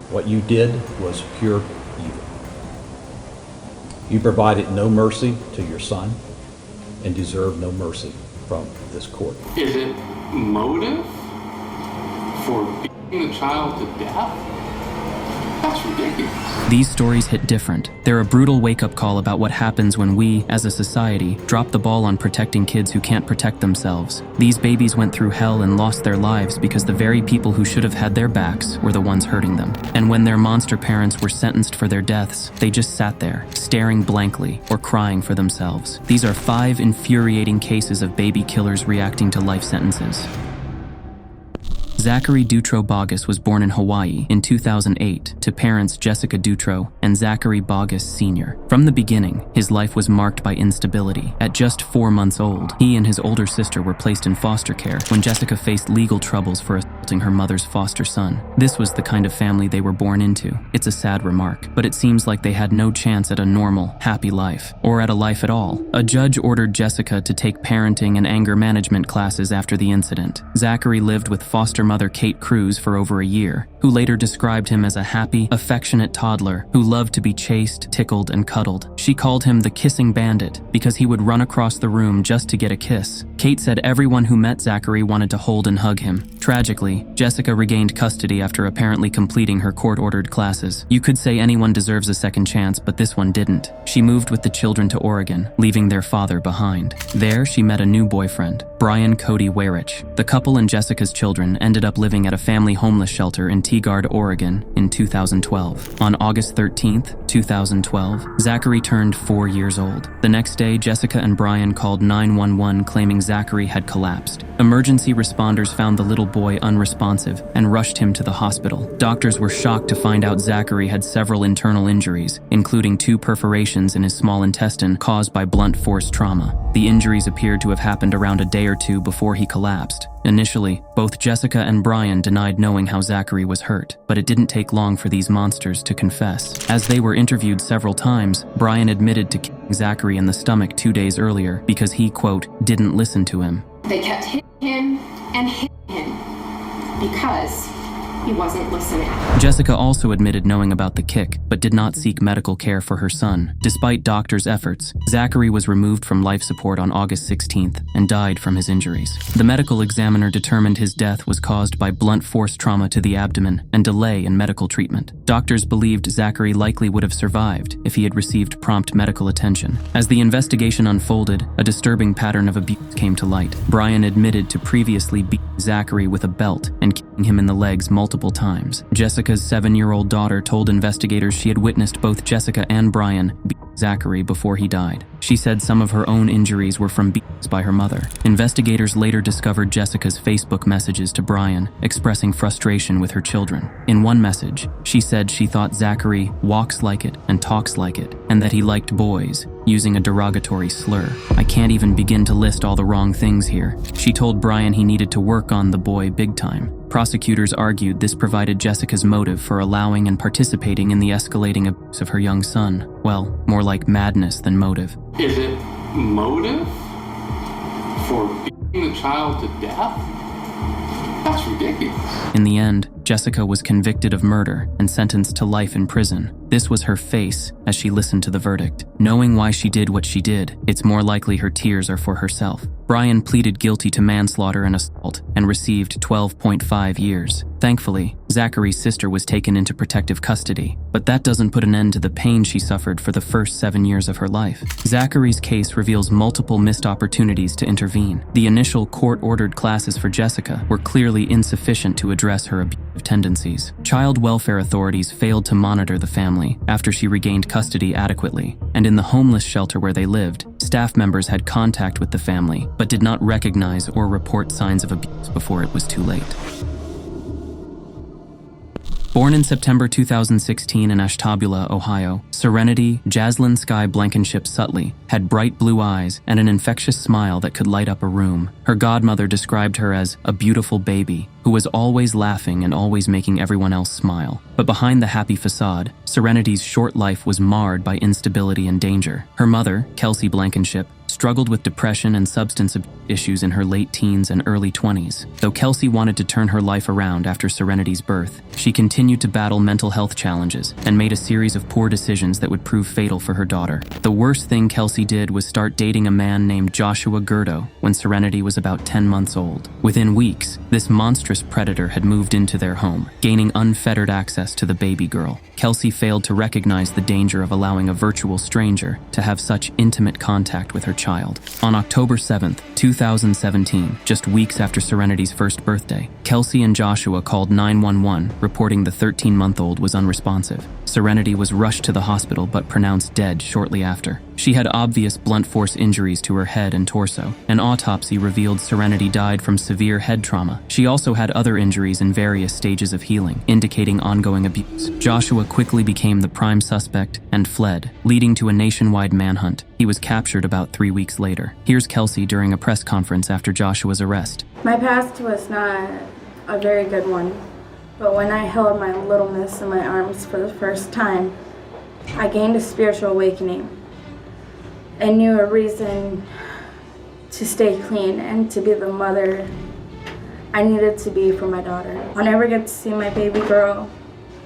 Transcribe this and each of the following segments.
What you did was pure evil. You provided no mercy to your son and deserve no mercy from this court. Is it motive for beating the child to death? That's ridiculous. These stories hit different. They're a brutal wake-up call about what happens when we, as a society, drop the ball on protecting kids who can't protect themselves. These babies went through hell and lost their lives because the very people who should have had their backs were the ones hurting them. And when their monster parents were sentenced for their deaths, they just sat there, staring blankly or crying for themselves. These are 5 infuriating cases of baby killers reacting to life sentences. Zachary Bogas was born in Hawaii in 2008 to parents Jessica Dutro and Zachary Bogas Sr. From the beginning, his life was marked by instability. At just 4 months old, he and his older sister were placed in foster care when Jessica faced legal troubles for assaulting her mother's foster son. This was the kind of family they were born into. It's a sad remark, but it seems like they had no chance at a normal, happy life, or at a life at all. A judge ordered Jessica to take parenting and anger management classes after the incident. Zachary lived with foster mother Kate Cruz for over a year, who later described him as a happy, affectionate toddler who loved to be chased, tickled, and cuddled. She called him the kissing bandit because he would run across the room just to get a kiss. Kate said everyone who met Zachary wanted to hold and hug him. Tragically, Jessica regained custody after apparently completing her court-ordered classes. You could say anyone deserves a second chance, but this one didn't. She moved with the children to Oregon, leaving their father behind. There, she met a new boyfriend, Brian Cody Weirich. The couple and Jessica's children ended up living at a family homeless shelter in Tigard, Oregon in 2012. On August 13th, 2012, Zachary turned 4 years old. The next day, Jessica and Brian called 911 claiming Zachary had collapsed. Emergency responders found the little boy unresponsive and rushed him to the hospital. Doctors were shocked to find out Zachary had several internal injuries, including 2 perforations in his small intestine caused by blunt force trauma. The injuries appeared to have happened around a day or 2 before he collapsed. Initially, both Jessica and Brian denied knowing how Zachary was hurt, but it didn't take long for these monsters to confess. As they were interviewed several times, Brian admitted to kicking Zachary in the stomach 2 days earlier because he, quote, didn't listen to him. They kept hitting him and hitting him because he wasn't listening. Jessica also admitted knowing about the kick, but did not seek medical care for her son. Despite doctors' efforts, Zachary was removed from life support on August 16th and died from his injuries. The medical examiner determined his death was caused by blunt force trauma to the abdomen and delay in medical treatment. Doctors believed Zachary likely would have survived if he had received prompt medical attention. As the investigation unfolded, a disturbing pattern of abuse came to light. Brian admitted to previously beating Zachary with a belt and kicking him in the legs multiple times. Jessica's 7-year-old daughter told investigators she had witnessed both Jessica and Brian beat Zachary before he died. She said some of her own injuries were from beatings by her mother. Investigators later discovered Jessica's Facebook messages to Brian, expressing frustration with her children. In one message, she said she thought Zachary walks like it and talks like it, and that he liked boys, using a derogatory slur. I can't even begin to list all the wrong things here. She told Brian he needed to work on the boy big time. Prosecutors argued this provided Jessica's motive for allowing and participating in the escalating abuse of her young son. Well, more like madness than motive. Is it motive for beating the child to death? That's ridiculous. In the end, Jessica was convicted of murder and sentenced to life in prison. This was her face as she listened to the verdict. Knowing why she did what she did, it's more likely her tears are for herself. Brian pleaded guilty to manslaughter and assault and received 12.5 years. Thankfully, Zachary's sister was taken into protective custody, but that doesn't put an end to the pain she suffered for the first 7 years of her life. Zachary's case reveals multiple missed opportunities to intervene. The initial court-ordered classes for Jessica were clearly insufficient to address her abusive tendencies. Child welfare authorities failed to monitor the family after she regained custody adequately, and in the homeless shelter where they lived, staff members had contact with the family but did not recognize or report signs of abuse before it was too late. Born in September 2016 in Ashtabula, Ohio, Serenity Blankenship Sutley had bright blue eyes and an infectious smile that could light up a room. Her godmother described her as a beautiful baby who was always laughing and always making everyone else smile. But behind the happy facade, Serenity's short life was marred by instability and danger. Her mother, Kelsey Blankenship, struggled with depression and substance abuse issues in her late teens and early 20s. Though Kelsey wanted to turn her life around after Serenity's birth, she continued to battle mental health challenges and made a series of poor decisions that would prove fatal for her daughter. The worst thing Kelsey did was start dating a man named Joshua Gurdo when Serenity was about 10 months old. Within weeks, this monstrous predator had moved into their home, gaining unfettered access to the baby girl. Kelsey failed to recognize the danger of allowing a virtual stranger to have such intimate contact with her child. On October 7th, 2017, just weeks after Serenity's first birthday, Kelsey and Joshua called 911, reporting the 13-month-old was unresponsive. Serenity was rushed to the hospital but pronounced dead shortly after. She had obvious blunt force injuries to her head and torso. An autopsy revealed Serenity died from severe head trauma. She also had other injuries in various stages of healing, indicating ongoing abuse. Joshua quickly became the prime suspect and fled, leading to a nationwide manhunt. He was captured about 3 weeks later. Here's Kelsey during a press conference after Joshua's arrest. My past was not a very good one, but when I held my little miss in my arms for the first time, I gained a spiritual awakening. I knew a reason to stay clean and to be the mother I needed to be for my daughter. I'll never get to see my baby girl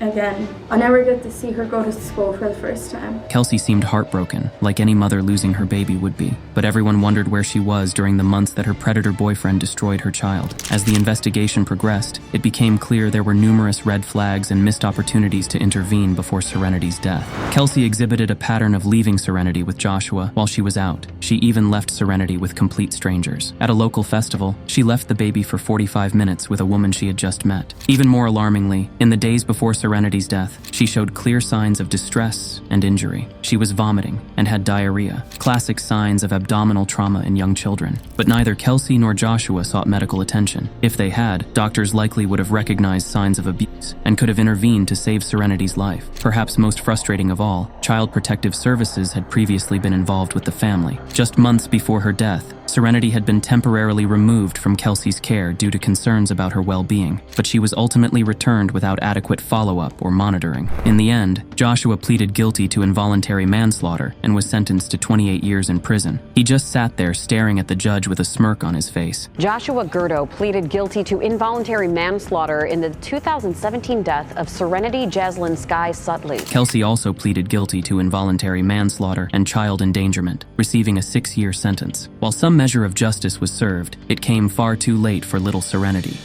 again. I'll never get to see her go to school for the first time. Kelsey seemed heartbroken, like any mother losing her baby would be, but everyone wondered where she was during the months that her predator boyfriend destroyed her child. As the investigation progressed, it became clear there were numerous red flags and missed opportunities to intervene before Serenity's death. Kelsey exhibited a pattern of leaving Serenity with Joshua while she was out. She even left Serenity with complete strangers. At a local festival, she left the baby for 45 minutes with a woman she had just met. Even more alarmingly, in the days before Serenity's death, she showed clear signs of distress and injury. She was vomiting and had diarrhea, classic signs of abdominal trauma in young children. But neither Kelsey nor Joshua sought medical attention. If they had, doctors likely would have recognized signs of abuse and could have intervened to save Serenity's life. Perhaps most frustrating of all, Child Protective Services had previously been involved with the family. Just months before her death, Serenity had been temporarily removed from Kelsey's care due to concerns about her well-being, but she was ultimately returned without adequate follow-up or monitoring. In the end, Joshua pleaded guilty to involuntary manslaughter and was sentenced to 28 years in prison. He just sat there staring at the judge with a smirk on his face. Joshua Gurdo pleaded guilty to involuntary manslaughter in the 2017 death of Serenity Jaslyn Sky Sutley. Kelsey also pleaded guilty to involuntary manslaughter and child endangerment, receiving a 6-year sentence. While some measure of justice was served, it came far too late for little Serenity.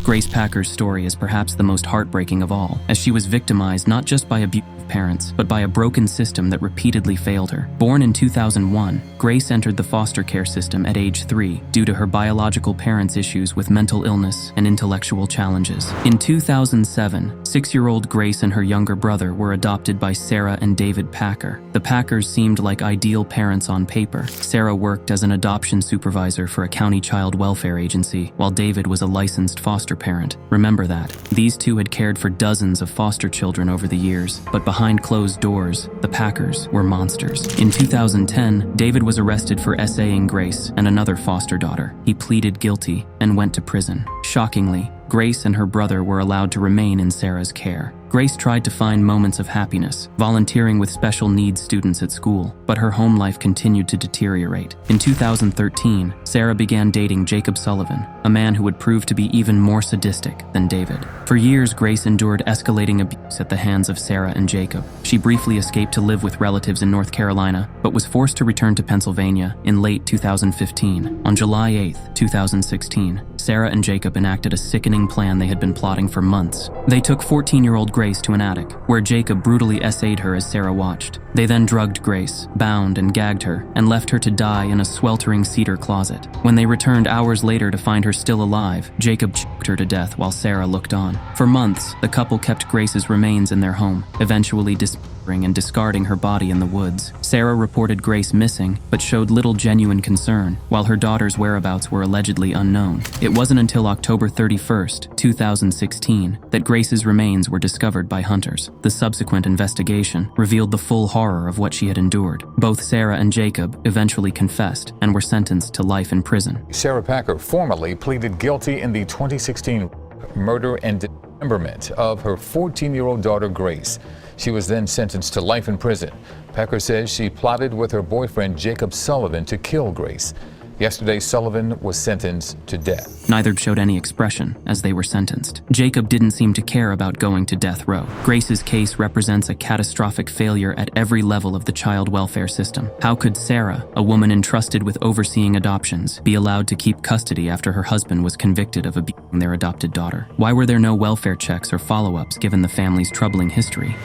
Grace Packer's story is perhaps the most heartbreaking of all, as she was victimized not just by abusive parents, but by a broken system that repeatedly failed her. Born in 2001, Grace entered the foster care system at age 3 due to her biological parents' issues with mental illness and intellectual challenges. In 2007, 6-year-old Grace and her younger brother were adopted by Sarah and David Packer. The Packers seemed like ideal parents on paper. Sarah worked as an adoption supervisor for a county child welfare agency, while David was a licensed foster parent. Remember that. These two had cared for dozens of foster children over the years, but behind closed doors, the Packers were monsters. In 2010, David was arrested for essaying Grace and another foster daughter. He pleaded guilty and went to prison. Shockingly, Grace and her brother were allowed to remain in Sarah's care. Grace tried to find moments of happiness, volunteering with special needs students at school, but her home life continued to deteriorate. In 2013, Sarah began dating Jacob Sullivan, a man who would prove to be even more sadistic than David. For years, Grace endured escalating abuse at the hands of Sarah and Jacob. She briefly escaped to live with relatives in North Carolina, but was forced to return to Pennsylvania in late 2015. On July 8, 2016, Sarah and Jacob enacted a sickening plan they had been plotting for months. They took 14-year-old Grace to an attic, where Jacob brutally essayed her as Sarah watched. They then drugged Grace, bound and gagged her, and left her to die in a sweltering cedar closet. When they returned hours later to find her still alive, Jacob choked her to death while Sarah looked on. For months, the couple kept Grace's remains in their home, eventually dismembering and discarding her body in the woods. Sarah reported Grace missing, but showed little genuine concern, while her daughter's whereabouts were allegedly unknown. It wasn't until October 31st, 2016, that Grace's remains were discovered by hunters. The subsequent investigation revealed the full horror of what she had endured. Both Sarah and Jacob eventually confessed and were sentenced to life in prison. Sarah Packer formally pleaded guilty in the 2016 murder and dismemberment of her 14-year-old daughter, Grace. She was then sentenced to life in prison. Packer says she plotted with her boyfriend, Jacob Sullivan, to kill Grace. Yesterday, Sullivan was sentenced to death. Neither showed any expression as they were sentenced. Jacob didn't seem to care about going to death row. Grace's case represents a catastrophic failure at every level of the child welfare system. How could Sarah, a woman entrusted with overseeing adoptions, be allowed to keep custody after her husband was convicted of abusing their adopted daughter? Why were there no welfare checks or follow-ups given the family's troubling history?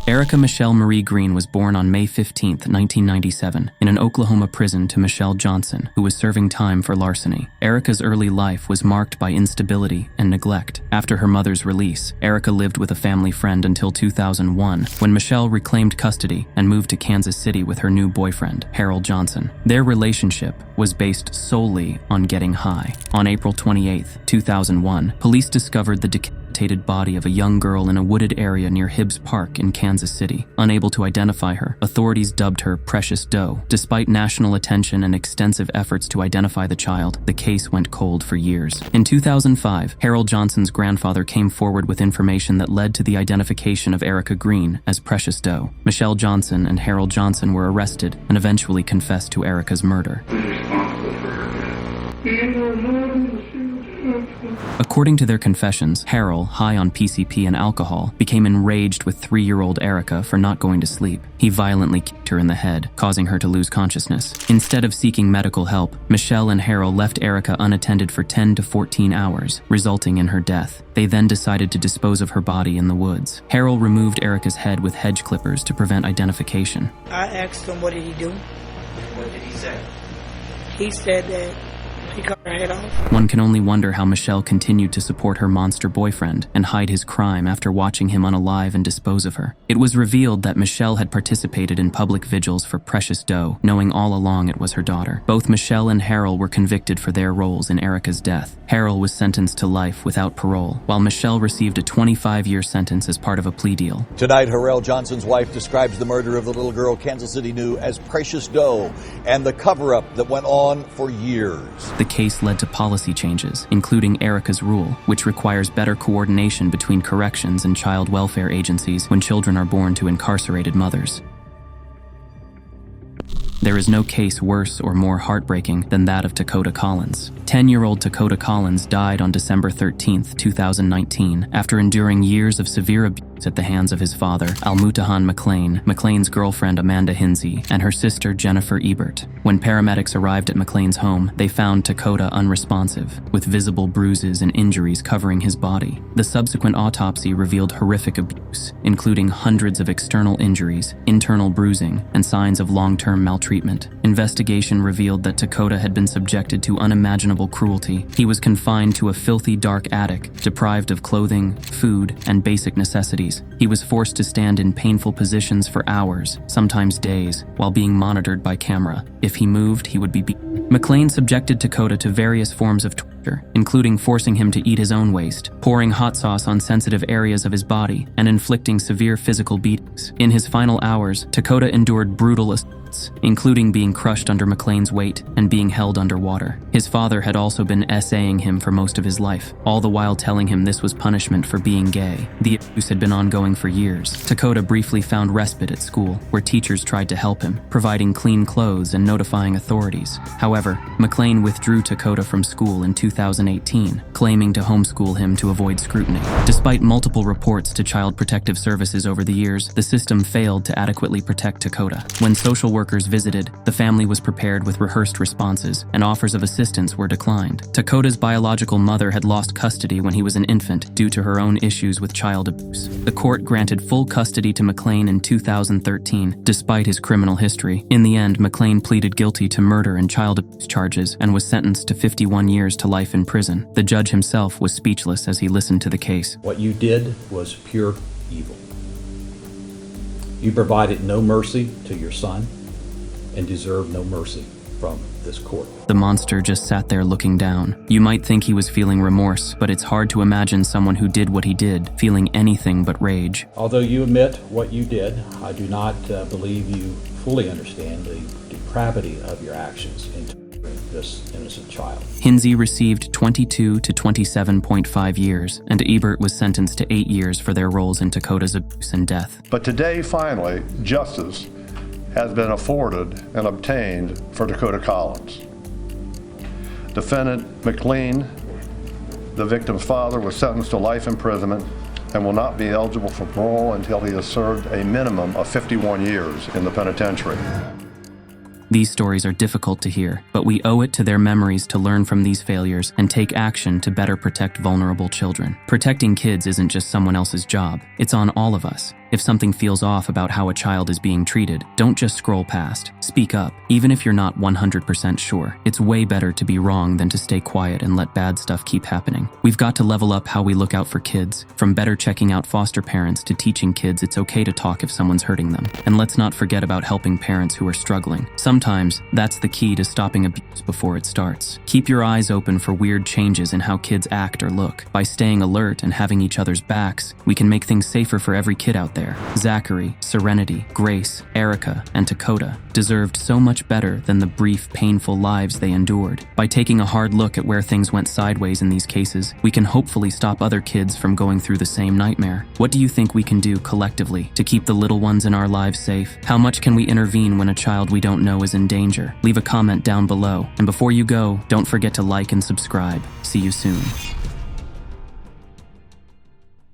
Erica Michelle Marie Green was born on May 15, 1997, in an Oklahoma prison to Michelle Johnson, who was serving time for larceny. Erica's early life was marked by instability and neglect. After her mother's release, Erica lived with a family friend until 2001, when Michelle reclaimed custody and moved to Kansas City with her new boyfriend, Harold Johnson. Their relationship was based solely on getting high. On April 28, 2001, police discovered the decapitated body of a young girl in a wooded area near Hibbs Park in Kansas City. Unable to identify her, authorities dubbed her Precious Doe. Despite national attention and extensive efforts to identify the child, the case went cold for years. In 2005, Harold Johnson's grandfather came forward with information that led to the identification of Erica Green as Precious Doe. Michelle Johnson and Harold Johnson were arrested and eventually confessed to Erica's murder. According to their confessions, Harold, high on PCP and alcohol, became enraged with 3-year-old Erica for not going to sleep. He violently kicked her in the head, causing her to lose consciousness. Instead of seeking medical help, Michelle and Harold left Erica unattended for 10 to 14 hours, resulting in her death. They then decided to dispose of her body in the woods. Harold removed Erica's head with hedge clippers to prevent identification. I asked him, what did he do? What did he say? He said that he cut her head off. One can only wonder how Michelle continued to support her monster boyfriend and hide his crime after watching him unalive and dispose of her. It was revealed that Michelle had participated in public vigils for Precious Doe, knowing all along it was her daughter. Both Michelle and Harold were convicted for their roles in Erica's death. Harold was sentenced to life without parole, while Michelle received a 25-year sentence as part of a plea deal. Tonight, Harold Johnson's wife describes the murder of the little girl Kansas City knew as Precious Doe and the cover-up that went on for years. The case led to policy changes, including Erica's Rule, which requires better coordination between corrections and child welfare agencies when children are born to incarcerated mothers. There is no case worse or more heartbreaking than that of Takota Collins. 10-year-old Takota Collins died on December 13, 2019, after enduring years of severe abuse at the hands of his father, Almutahan McLean, McLean's girlfriend Amanda Hinsey, and her sister Jennifer Ebert. When paramedics arrived at McLean's home, they found Takota unresponsive, with visible bruises and injuries covering his body. The subsequent autopsy revealed horrific abuse, including hundreds of external injuries, internal bruising, and signs of long-term maltreatment. Investigation revealed that Takota had been subjected to unimaginable cruelty. He was confined to a filthy, dark attic, deprived of clothing, food, and basic necessities. He was forced to stand in painful positions for hours, sometimes days, while being monitored by camera. If he moved, he would be beaten. McLean subjected Takota to various forms of torture, including forcing him to eat his own waste, pouring hot sauce on sensitive areas of his body, and inflicting severe physical beatings. In his final hours, Takota endured brutal assaults, including being crushed under McLean's weight and being held underwater. His father had also been essaying him for most of his life, all the while telling him this was punishment for being gay. The abuse had been ongoing for years. Takota briefly found respite at school, where teachers tried to help him, providing clean clothes and notifying authorities. However, McLean withdrew Takota from school in 2018, claiming to homeschool him to avoid scrutiny. Despite multiple reports to Child Protective Services over the years, the system failed to adequately protect Takota. When social workers visited, the family was prepared with rehearsed responses, and offers of assistance were declined. Takota's biological mother had lost custody when he was an infant due to her own issues with child abuse. The court granted full custody to McLean in 2013, despite his criminal history. In the end, McLean pleaded guilty to murder and child abuse charges and was sentenced to 51 years to life in prison. The judge himself was speechless as he listened to the case. What you did was pure evil. You provided no mercy to your son and deserve no mercy from this court. The monster just sat there looking down. You might think he was feeling remorse, but it's hard to imagine someone who did what he did feeling anything but rage. Although you admit what you did, I do not believe you fully understand the depravity of your actions in torturing this innocent child. Hinsey received 22 to 27.5 years, and Ebert was sentenced to 8 years for their roles in Takota's abuse and death. But today, finally, justice has been afforded and obtained for Takota Collins. Defendant McLean, the victim's father, was sentenced to life imprisonment and will not be eligible for parole until he has served a minimum of 51 years in the penitentiary. These stories are difficult to hear, but we owe it to their memories to learn from these failures and take action to better protect vulnerable children. Protecting kids isn't just someone else's job, it's on all of us. If something feels off about how a child is being treated, don't just scroll past. Speak up, even if you're not 100% sure. It's way better to be wrong than to stay quiet and let bad stuff keep happening. We've got to level up how we look out for kids, from better checking out foster parents to teaching kids it's okay to talk if someone's hurting them. And let's not forget about helping parents who are struggling. Sometimes, that's the key to stopping abuse before it starts. Keep your eyes open for weird changes in how kids act or look. By staying alert and having each other's backs, we can make things safer for every kid out there. Zachary, Serenity, Grace, Erica, and Takota deserved so much better than the brief, painful lives they endured. By taking a hard look at where things went sideways in these cases, we can hopefully stop other kids from going through the same nightmare. What do you think we can do collectively to keep the little ones in our lives safe? How much can we intervene when a child we don't know is in danger? Leave a comment down below. And before you go, don't forget to like and subscribe. See you soon.